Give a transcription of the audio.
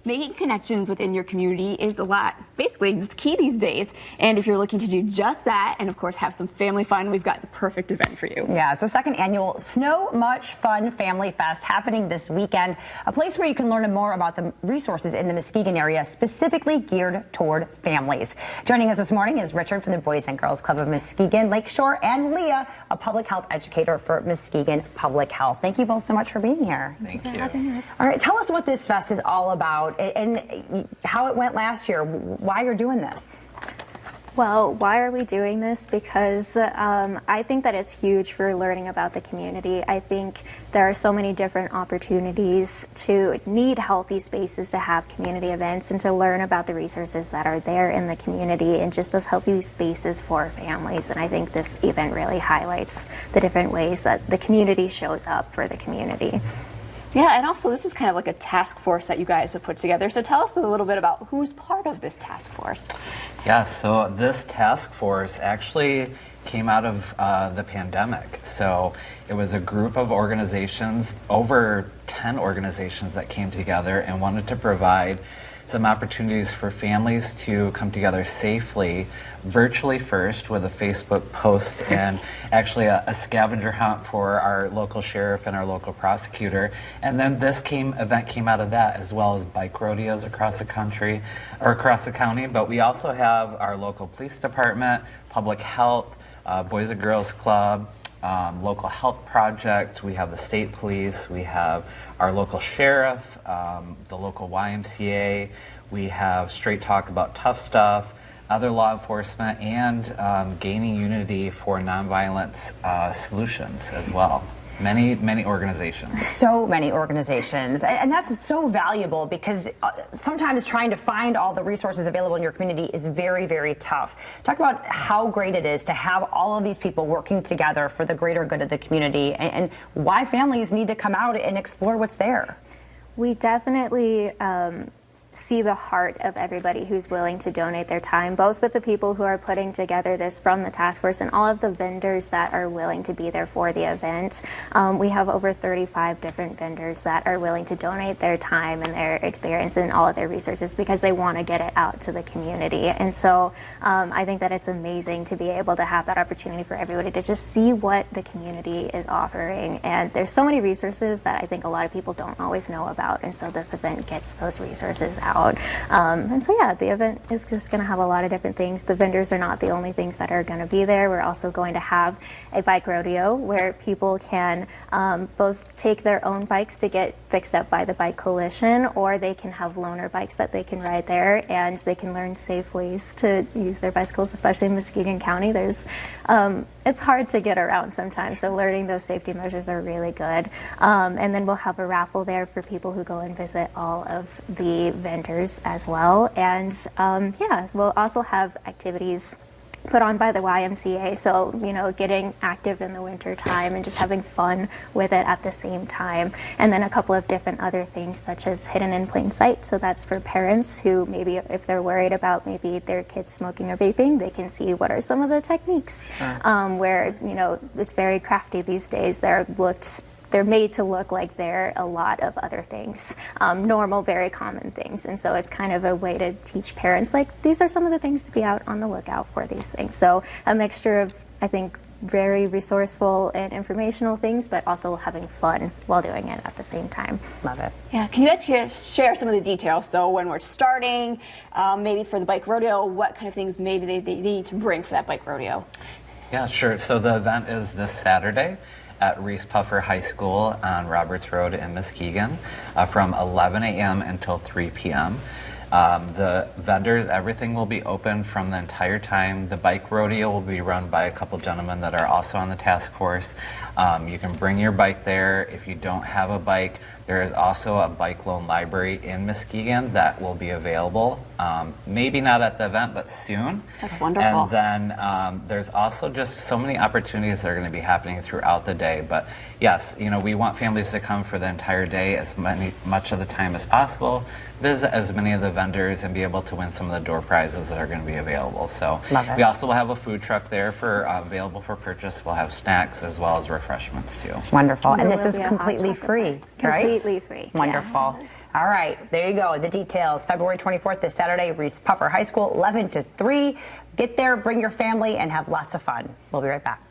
making connections within your community is basically it's key these days. And if you're looking to do just that, and of course have some family fun, we've got the perfect event for you. Yeah, it's the second annual Snow Much Fun Family Fest happening this weekend, a place where you can learn more about the resources in the Muskegon area specifically geared toward families. Joining us this morning is Richard from the Boys and Girls Club of Muskegon Lakeshore, and Leah, a public health educator for Muskegon Public Health. Thank you both so much for being here. Thank you. All right, tell us what this fest is all about and how it went last year, why you're doing this. Well, why are we doing this? Because I think that it's huge for learning about the community. I think there are so many different opportunities to need healthy spaces to have community events and to learn about the resources that are there in the community and just those healthy spaces for families. And I think this event really highlights the different ways that the community shows up for the community. Yeah, and also this is kind of like a task force that you guys have put together. So tell us a little bit about who's part of this task force. Yeah, so this task force actually came out of the pandemic. So it was a group of organizations, over 10 organizations that came together and wanted to provide some opportunities for families to come together safely, virtually first with a Facebook post and actually a scavenger hunt for our local sheriff and our local prosecutor. And then this event came out of that, as well as bike rodeos across the country or across the county. But we also have our local police department, public health, Boys and Girls Club, local health project, we have the state police, we have our local sheriff, the local YMCA, we have Straight Talk About Tough Stuff, other law enforcement, and Gaining Unity for Nonviolence Solutions as well. Many organizations. So many organizations. And that's so valuable because sometimes trying to find all the resources available in your community is very, very tough. Talk about how great it is to have all of these people working together for the greater good of the community and why families need to come out and explore what's there. We definitely see the heart of everybody who's willing to donate their time, both with the people who are putting together this from the task force and all of the vendors that are willing to be there for the event. We have over 35 different vendors that are willing to donate their time and their experience and all of their resources because they want to get it out to the community. And so I think that it's amazing to be able to have that opportunity for everybody to just see what the community is offering. And there's so many resources that I think a lot of people don't always know about. And so this event gets those resources out. And so yeah, the event is just going to have a lot of different things. The vendors are not the only things that are going to be there. We're also going to have a bike rodeo where people can both take their own bikes to get fixed up by the Bike Coalition, or they can have loaner bikes that they can ride there, and they can learn safe ways to use their bicycles, especially in Muskegon County. It's hard to get around sometimes, so learning those safety measures are really good. And then we'll have a raffle there for people who go and visit all of the vendors as well. And yeah, we'll also have activities put on by the YMCA, so getting active in the winter time and just having fun with it at the same time. And then a couple of different other things such as hidden in plain sight, so that's for parents who maybe if they're worried about maybe their kids smoking or vaping, they can see what are some of the techniques where it's very crafty these days. They're made to look like they're a lot of other things, normal, very common things. And so it's kind of a way to teach parents, like, these are some of the things to be out on the lookout for these things. So a mixture of, I think, very resourceful and informational things, but also having fun while doing it at the same time. Love it. Yeah, can you guys share some of the details? So when we're starting, maybe for the bike rodeo, what kind of things maybe they need to bring for that bike rodeo? Yeah, sure. So the event is this Saturday at Reese Puffer High School on Roberts Road in Muskegon from 11 a.m. until 3 p.m. The vendors, everything will be open from the entire time. The bike rodeo will be run by a couple gentlemen that are also on the task force. You can bring your bike there. If you don't have a bike, there is also a bike loan library in Muskegon that will be available. Maybe not at the event, but soon. That's wonderful. And then there's also just so many opportunities that are going to be happening throughout the day. But yes, we want families to come for the entire day, much of the time as possible, visit as many of the vendors, and be able to win some of the door prizes that are going to be available. So we also will have a food truck there for available for purchase. We'll have snacks as well as refreshments too. Wonderful. And this is completely free, right? Completely free. Wonderful. Yes. All right, there you go. The details. February 24th this Saturday, Reese Puffer High School, 11 to 3. Get there, bring your family, and have lots of fun. We'll be right back.